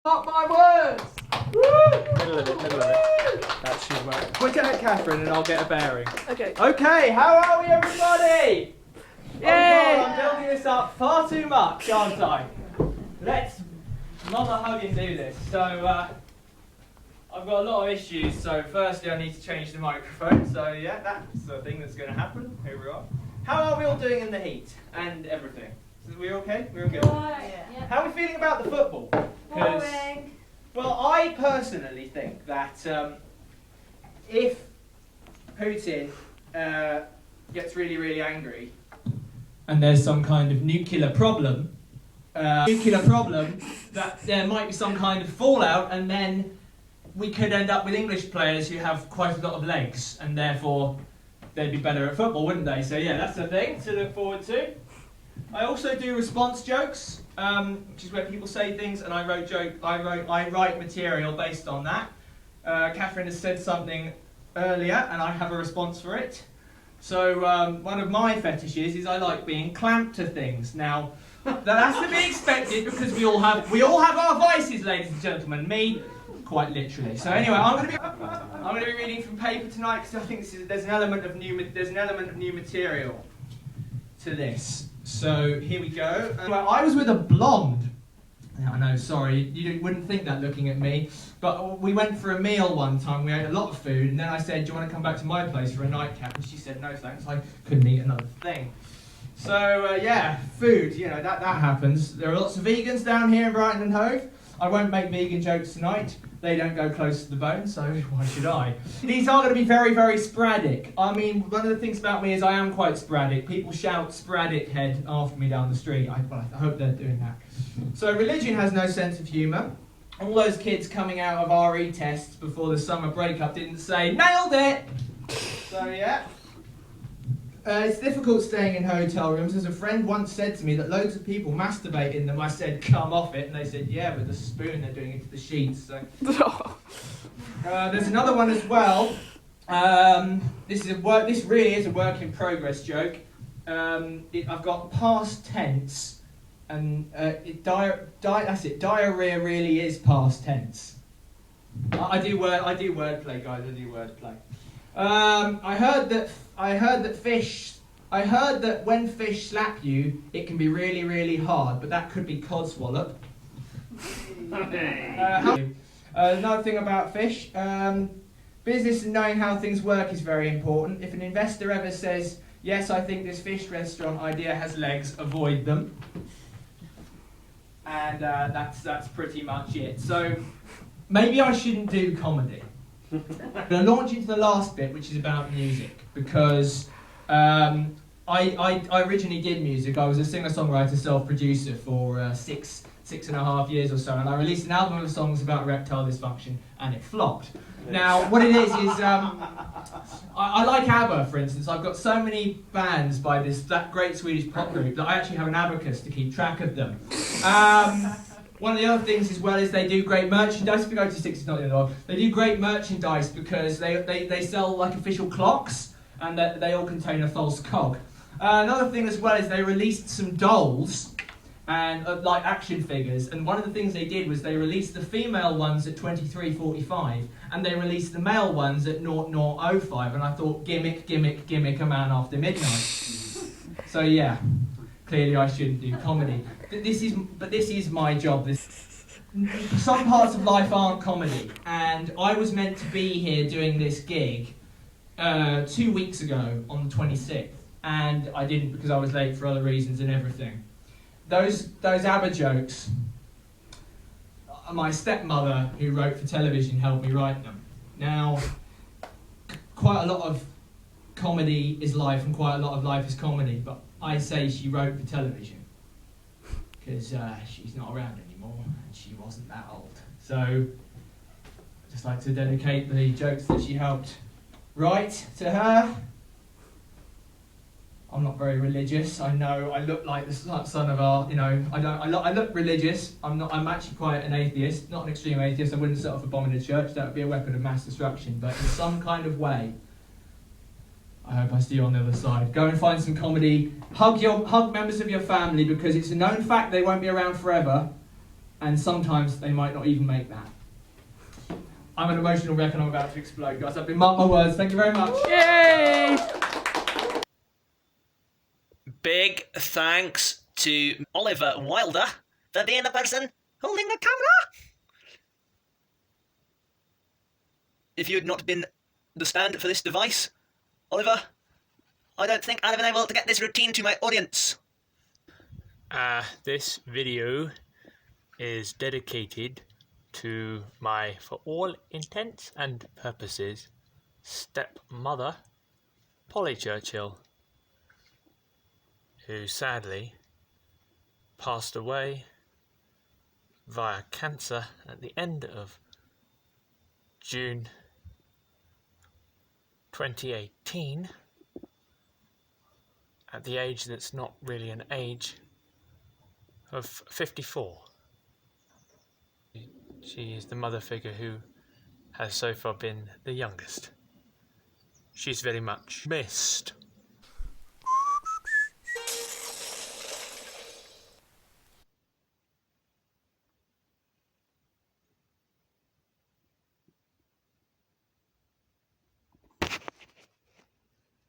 Mark my words! Middle of it. That should work. Point it at Catherine and I'll get a bearing. Okay. Okay, how are we, everybody? Yay! Oh God, I'm building this up far too much, aren't I? Let's mother hug and do this. So, I've got a lot of issues. So, firstly, I need to change the microphone. So, yeah, that's the thing that's going to happen. Here we are. How are we all doing in the heat and everything? Are we okay? We're all good. Yeah. How are we feeling about the football? Boring. Well, I personally think that if Putin gets really, really angry and there's some kind of nuclear problem, that there might be some kind of fallout, and then we could end up with English players who have quite a lot of legs, and therefore they'd be better at football, wouldn't they? So yeah, that's a thing to look forward to. I also do response jokes, which is where people say things, and I write material based on that. Catherine has said something earlier, and I have a response for it. So one of my fetishes is I like being clamped to things. Now that has to be expected because we all have our vices, ladies and gentlemen. Me, quite literally. So anyway, I'm going to be reading from paper tonight because I think there's an element of new material to this. So here we go. Well, I was with a blonde. I know, sorry, you wouldn't think that looking at me, but we went for a meal one time. We ate a lot of food, and then I said, "Do you want to come back to my place for a nightcap?" And she said, "No, thanks. I couldn't eat another thing." So yeah, food. You know that happens. There are lots of vegans down here in Brighton and Hove. I won't make vegan jokes tonight. They don't go close to the bone, so why should I? These are going to be very, very sporadic. I mean, one of the things about me is I am quite sporadic. People shout "sporadic head" after me down the street. I hope they're doing that. So religion has no sense of humour. All those kids coming out of RE tests before the summer breakup didn't say, "Nailed it!" So yeah. It's difficult staying in hotel rooms. As a friend once said to me that loads of people masturbate in them, I said, "Come off it," and they said, "Yeah, with a spoon they're doing it to the sheets." So. There's another one as well. This really is a work in progress joke. I've got past tense, and that's it. Diarrhea really is past tense. I do wordplay, guys. I do wordplay. I heard that when fish slap you, it can be really, really hard, but that could be codswallop. Another thing about fish, business and knowing how things work is very important. If an investor ever says, "Yes, I think this fish restaurant idea has legs," avoid them. And that's pretty much it. So maybe I shouldn't do comedy. I'm going to launch into the last bit, which is about music, because I originally did music. I was a singer-songwriter, self-producer for six and a half years or so, and I released an album of songs about erectile dysfunction, and it flopped. Now, what it is I like ABBA, for instance. I've got so many bands by that great Swedish pop group that I actually have an abacus to keep track of them. One of the other things as well is they do great merchandise. If you go to 6, it's not the end of the world. They do great merchandise because they sell like official clocks, and they all contain a false cog. Another thing as well is they released some dolls and like action figures, and one of the things they did was they released the female ones at 23:45 and they released the male ones at 00:05, and I thought, gimmick, a man after midnight. So yeah, clearly I shouldn't do comedy. This is my job. Some parts of life aren't comedy, and I was meant to be here doing this gig 2 weeks ago on the 26th, and I didn't because I was late for other reasons and everything. Those ABBA jokes, my stepmother, who wrote for television, helped me write them. Now, quite a lot of comedy is life, and quite a lot of life is comedy, but I say she wrote for television because she's not around anymore, and she wasn't that old. So, I'd just like to dedicate the jokes that she helped write to her. I'm not very religious. I know I look like the son of our, I look religious. I'm actually quite an atheist, not an extreme atheist. I wouldn't set off a bomb in a church. That would be a weapon of mass destruction. But in some kind of way, I hope I see you on the other side. Go and find some comedy. Hug members of your family, because it's a known fact they won't be around forever. and sometimes they might not even make that. I'm an emotional wreck and I'm about to explode, guys. I've been marked my words. Thank you very much. Yay! Big thanks to Oliver Wilder for being the person holding the camera. If you had not been the stand for this device, Oliver, I don't think I'd have been able to get this routine to my audience. This video is dedicated to my, for all intents and purposes, stepmother, Polly Churchill, who sadly passed away via cancer at the end of June 2018 at the age that's not really an age of 54. She is the mother figure who has so far been the youngest. She's very much missed.